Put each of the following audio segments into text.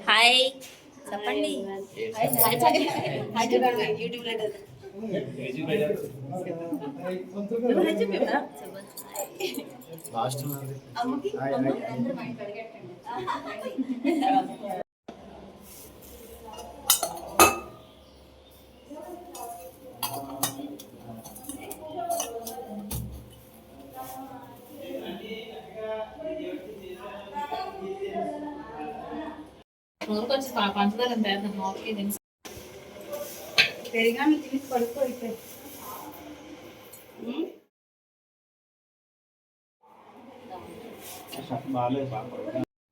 Hi చెప్పండి. కొంచెం పంచదార పెరిగాను తీసి పడుకో అయితే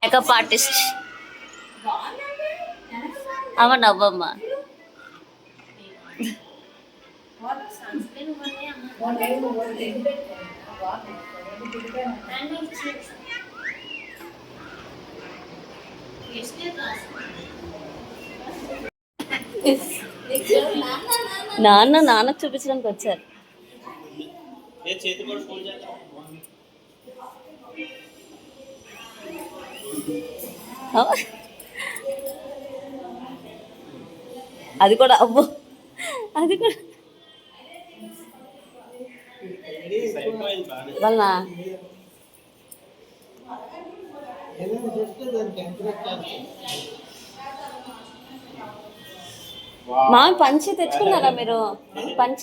మేకప్ ఆర్టిస్ట్ అవనవ్వమ్మ. నాన్న నాన్నకు చూపించడానికి వచ్చారు. అది కూడా అవ్వు, అది కూడా వాళ్ళ మామి పంచి తెచ్చుకున్నారా మీరు? పంచ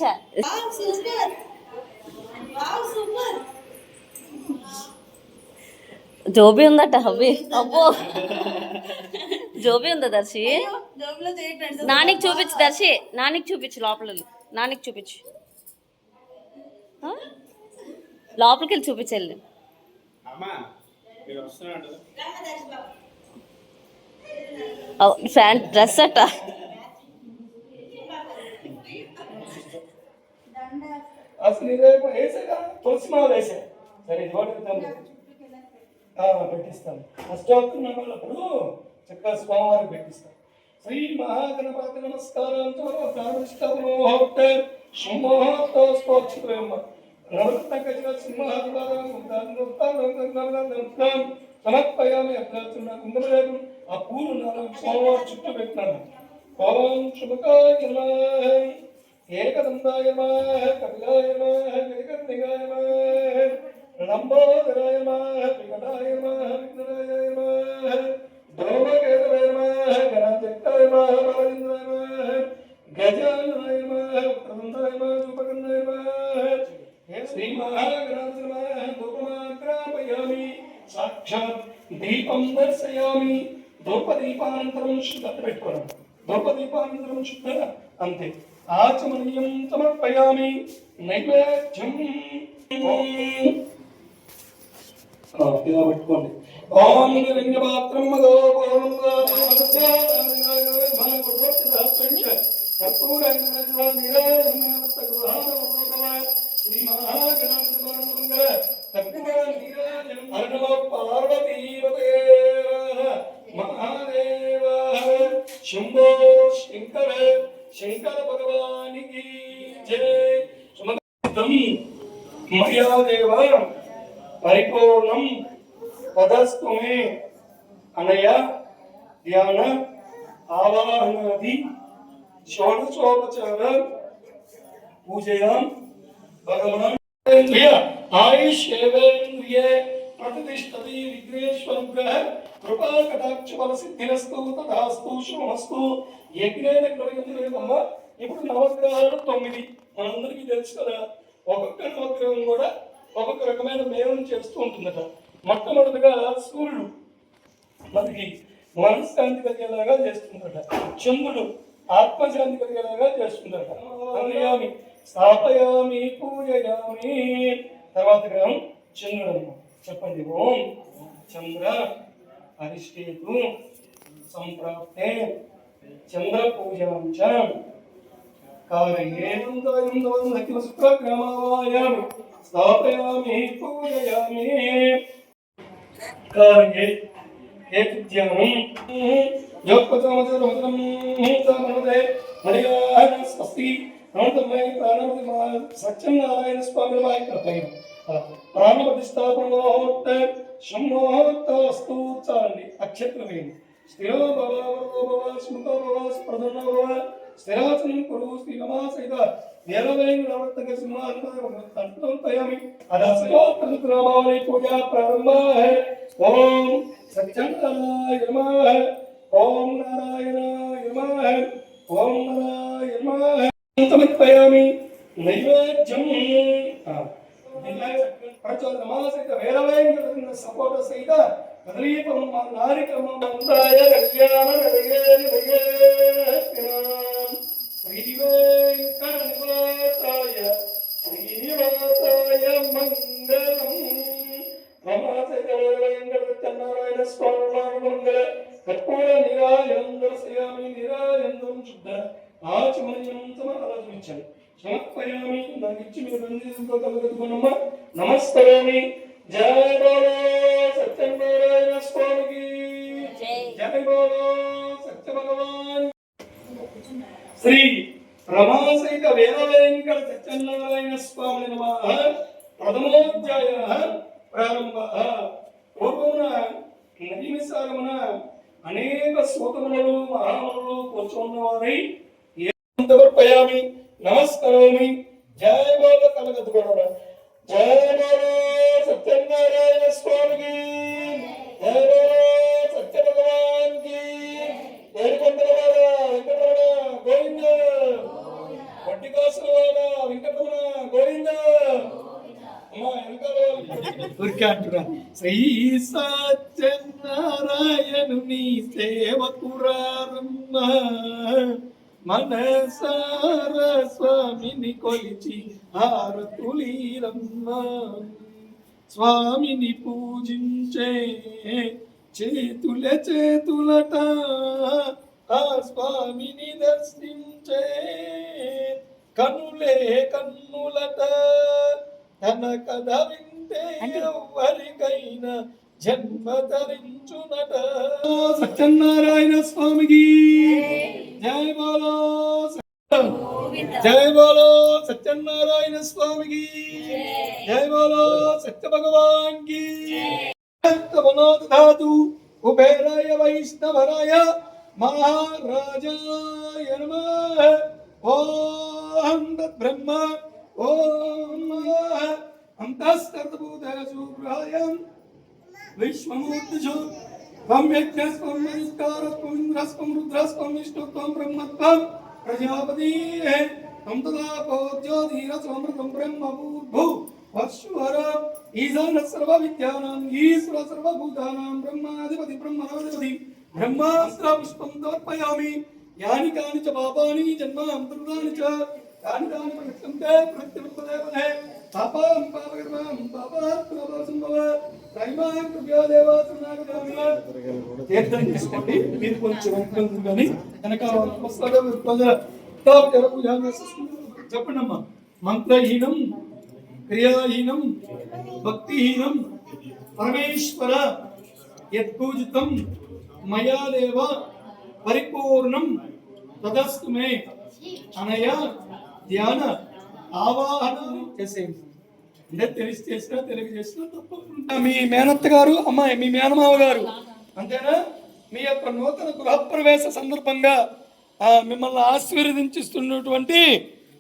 జోబీ ఉందట. హబ్బీ అబ్బో జోబీ ఉందా దర్శి? నానికి చూపించు దర్శి, నానికి చూపించు. లోపల నానికి చూపించు, లోపలికి వెళ్ళి చూపించండి. ఫ్యాంట్ డ్రెస్ అట్ట. పెట్టిస్తాను. అష్టోత్తరం అన్నప్పుడు చక్కగా స్వామివారికి పెట్టిస్తాను. శ్రీ మహాగణపతి నమస్కారం సమర్పయామి. అభ్యర్థులు ఆ పూలు స్వామివారి చుట్టూ పెట్టినాను. ఓం శుభకాయ ఏకదంతాయ కపిలాయ జగన్నిగాయ లంబోదరాయ వికటాయ విఘ్నరాయ ధూమకేతవే గణాధిక్తాయ బాలేంద్రాయ గజాననాయ ప్రబంధాయ ఉపకందాయ శ్రీ మహాగణాధిపతయ ధూపమాగ్రాపయామి. సాక్షాత్ దీపం దర్శయామి. ధూపదీపానంతరం శుద్ధ పెట్టుకోవడం. ధూపదీపానంతరం శుద్ధ అంతే. ఆచమనీయం సమర్పయామి. నైవేద్యం పెట్టుకోండి. ఓం లింగపాత్రం మహాదేవ శంభో శంకర శంకర భగవానికి జయ. మయా దేవ పరిపూర్ణం తదస్తు మే అనయ ధ్యాన ఆవాహనాది షోడశోపచార పూజయాం భగవాన్. ఆయుష్యేవేంద్రియ ప్రతిష్టతి విఘ్నేశ్వర కృపా కటాక్ష ఫల సిద్ధిరస్తు తదాస్తు శుభమస్తు. యజ్ఞేన కృతమా. ఇప్పుడు నవగ్రహాలు 9 మనందరికీ తెలుసు కదా. ఒక్కొక్క నవగ్రహం కూడా ఒక్కొక్క రకమైన మేలు చేస్తూ ఉంటుందట. మొట్టమొదటిగా సూర్యుడు మనకి మనశ్శాంతి కలిగేలాగా చేస్తుందట. చంద్రుడు ఆత్మశాంతి కలిగేలాగా చేస్తుందట. అనయామి స్థాపయామి పూజయామి. తర్వాత గ్రహం చంద్రుడు. చెప్పండి. ఓం చంద్ర అరిష్టేతు సంప్రాప్తే చంద్ర పూజాంచ కారయేగ్రామాయామి స్థాపయామి పూజయామి. కార్యే ఏకధ్యానం యోగపదమదరం తమదే హరియాణ స్వస్తి అనంతమయ ప్రాణపతి సత్యనారాయణ స్వామి వారి ప్రాణప్రతిష్టాపనోహోర్త శుభముహూర్తమస్తు చాలండి. అక్షత్రం వేయండి. స్థిరో భవ వర్గో భవ స్మృతో భవ స్పృధనో భవ స్థిరాసనం కురు శ్రీరమాసైత వేలవేంద్ర నవర్తక సింహాసనయామి అదసయోత్రామావళి పూజా ప్రారంభ ఓం సత్యనారాయణ నమః ఓం నారాయణాయ నమః ఓం నారాయణ నమః సమర్పయామి నైవేద్యం ప్రచోదమాసైత వేలవేంద్ర సపోట సహిత కదలీపం నారికమంతాయ కళ్యాణ శ్రీవేంకటనివాసాయ శ్రీనివాసాయ మంగళం నమాసైతవేంకటనారాయణ స్వామి మంగళ కర్పూర నిరాజనం దర్శయామి నిరాజనం శుద్ధ ఆచమనీయం సమర్పించండి సమర్పయామి. నాకు ఇచ్చి మీరు బంధించుకో కలుగుతున్నమ్మ నమస్కారామి. జయ బోలో సత్యనారాయణ స్వామికి జయ బోలో సత్య భగవాన్ శ్రీ రమాసైత వేదవేంకట సత్యనారాయణ స్వామి నమః. ప్రథమోధ్యాయ ప్రారంభ. పూర్వమున నదీసాగమున అనేక సూతములు మహాములు కూర్చున్న వారై సమర్పయామి నమస్కారామి. జయ బోల కలగదుకోవడం జయ బోలో సత్యనారాయణ స్వామికి జయ బోలో సత్య భగవాన్ కి ఏడుకొండలవాడ వెంకటరమణ గోవింద వడ్డికాసులవాడ వెంకటరమణ గోవింద. అమ్మా వెనకాల శ్రీ సత్యనారాయణుని సేవకురారమ్మ మనసార స్వామిని కొలిచి హారతులీరమ్మ. స్వామిని పూజించే చేతులట ఆ స్వామిని దర్శించే కన్నులే కన్నులట. తన కథ వింటే ఎవరికైనా జన్మ ధరించునట. సత్యనారాయణ స్వామికి జయ బోలో జయ బోలో సత్యనారాయణ స్వామికి జయ బోలో సత్య భగవాన్ కి. మనోధాతు కుబేరాయ వైష్ణవరాయ మహారాజాయ నమః. ఓం తద్బ్రహ్మ ఓం అంతఃస్తభూతేషు గృహాయం విశ్వమూర్తిషు త్వం యజ్ఞస్త్వం మహిష్కారస్త్వం ఇంద్రస్త్వం రుద్రస్త్వం విష్ణుత్వం బ్రహ్మత్వం ప్రజాపతి త్వం తదాపో జ్యోతిరసమృతం బ్రహ్మ భూర్భు వశ్వర ఈశాన సర్వ విద్యానాం ఈశ్వర సర్వభూతానాం బ్రహ్మాధిపతి బ్రహ్మణాధిపతి బ్రహ్మాస్త్ర పుష్పం సమర్పయామి. యాని కాని చ పాపాని జన్మాంతరాని చ యాని కాని ప్రకృతంతే ప్రకృతిదేవనే పాపం పాపకర్మం పాపాత్మభవ త్రైమాం కృపయాదేవాసనాగతామి. తీర్థం తీసుకోండి. మీరు కొంచెం వెనకాల కానీ వెనకాల చెప్పండి అమ్మా. మంత్రహీనం క్రియాహీనం భక్తిహీనం పరమేశ్వర యత్పూజితం మయా దేవ పరిపూర్ణం తదస్తు మే అనయ ధ్యాన ఆవాహన చేసేయండి. అంటే తెలిసి చేసినా తెలుగు చేసినా తప్పకుండా. మీ మేనత్త గారు అమ్మాయి మీ మేనమావ గారు అంతేనా? మీ యొక్క నూతన గృహప్రవేశ సందర్భంగా మిమ్మల్ని ఆశీర్వదించిస్తున్నటువంటి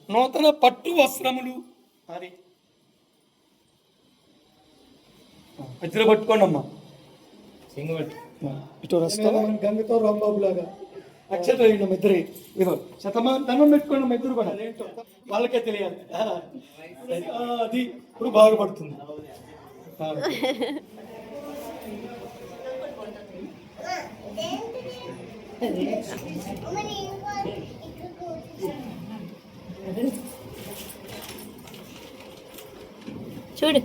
నూతన పట్టు వస్త్రములు అది ఇద్దరు పట్టుకోండి అమ్మా. ఇటు వస్తావా గంగతో రాంబాబు లాగా అక్షత వేయండి ఇద్దరు. ఇదో దండం పెట్టుకోండి అమ్మ ఇద్దరు కూడా. వాళ్ళకే తెలియాలి. అది ఇప్పుడు బాగుపడుతుంది. చూడు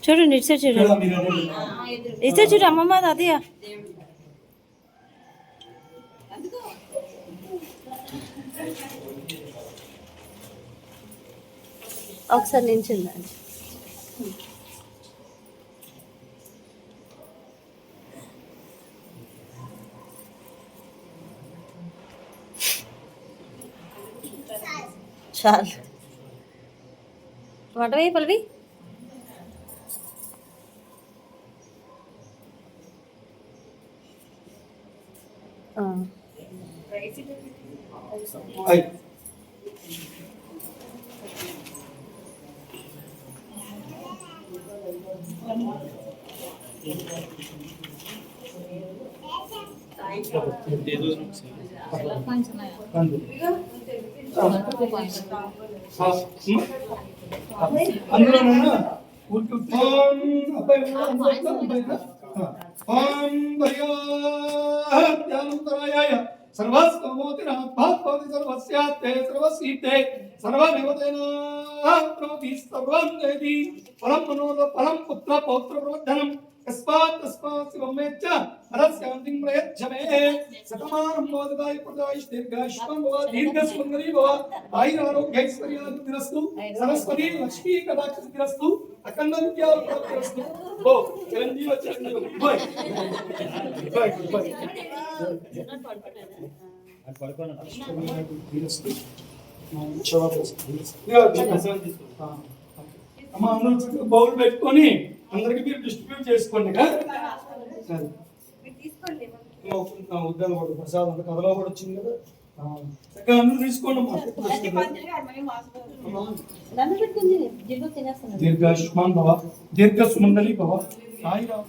చూడండి ఇటు సైడ్ చూడండి. ఇటు సైడ్ చూడు అమ్మమ్మ అది ఒకసారి నించుందండి. చాలు వంట వేయి పల్లవి. అయ్ అందులోనన్నా అబ్బాయి సర్వస్వమోతిరాత్మాత్మోతి సర్వస్యాత్తే సర్వస్యీతే సర్వదేవతేనాప్నోతి సర్వం దేవి పరం మనోర పరం పుత్ర పౌత్ర ప్రవర్ధనం తస్మాత్ తస్మాత్ శివమేచ్చ హరస్యాంతిం ప్రయచ్చమే సతమానం భవదాయ ప్రదాయిష్ దీర్ఘాయుష్మాన్ భవ దీర్ఘసుమంగళీ భవ ఆయురారోగ్యైశ్వర్యాభివృద్ధిరస్తు సరస్వతీ లక్ష్మీ కటాక్షసిద్ధిరస్తు అఖండ విద్యాభివృద్ధిరస్తు ఓ Chiranjeeva Chiranjeeva bye bye bye అమ్మ అందరూ బౌల్ పెట్టుకొని అందరికి మీరు డిస్ట్రిబ్యూట్ చేసుకోండి. ఉద్యాన కూడా ప్రసాదం అంత కథలో కూడా వచ్చింది కదా, చక్కగా అందరూ తీసుకోండి. దీర్ఘాయుష్మాన్ భవ దీర్ఘ సుమంగళి భవ సాయిరామ్.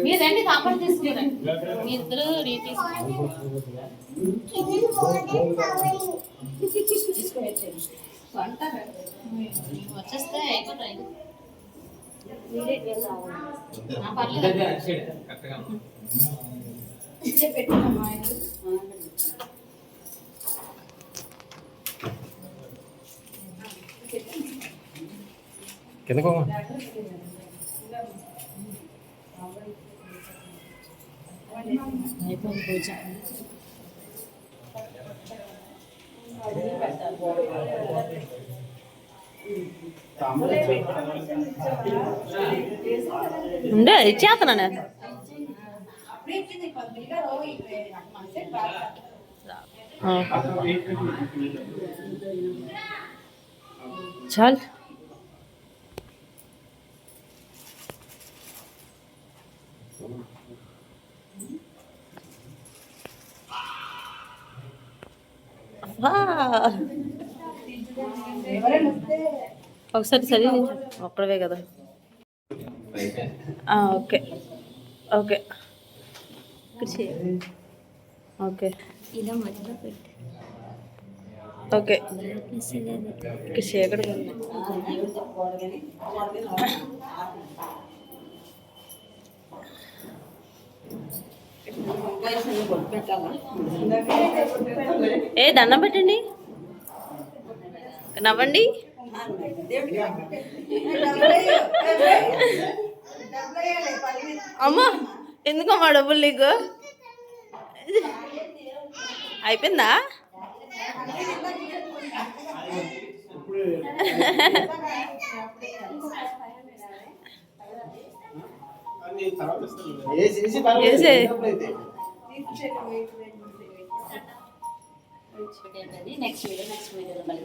మీరు రండి కాపాడు తీసుకురండి. మీ ఇద్దరు వచ్చేస్తే అయిపోతాయి. కిందకో ఉండే ఇచ్చేస్తున్నాను. చాలు ఒకసారి చదివి ఒక్కడవే కదా. ఓకే ఓకే ఓకే ఇలా మధ్యలో పెట్టి ఓకే ఇక్కడ చీకటి ఏ దండం పెట్టండి, నవ్వండి. అమ్మా ఎందుకమ్మా డబ్బులు నీకు అయిపోయిందా? నెక్స్ట్ వీడియోలో మళ్ళీ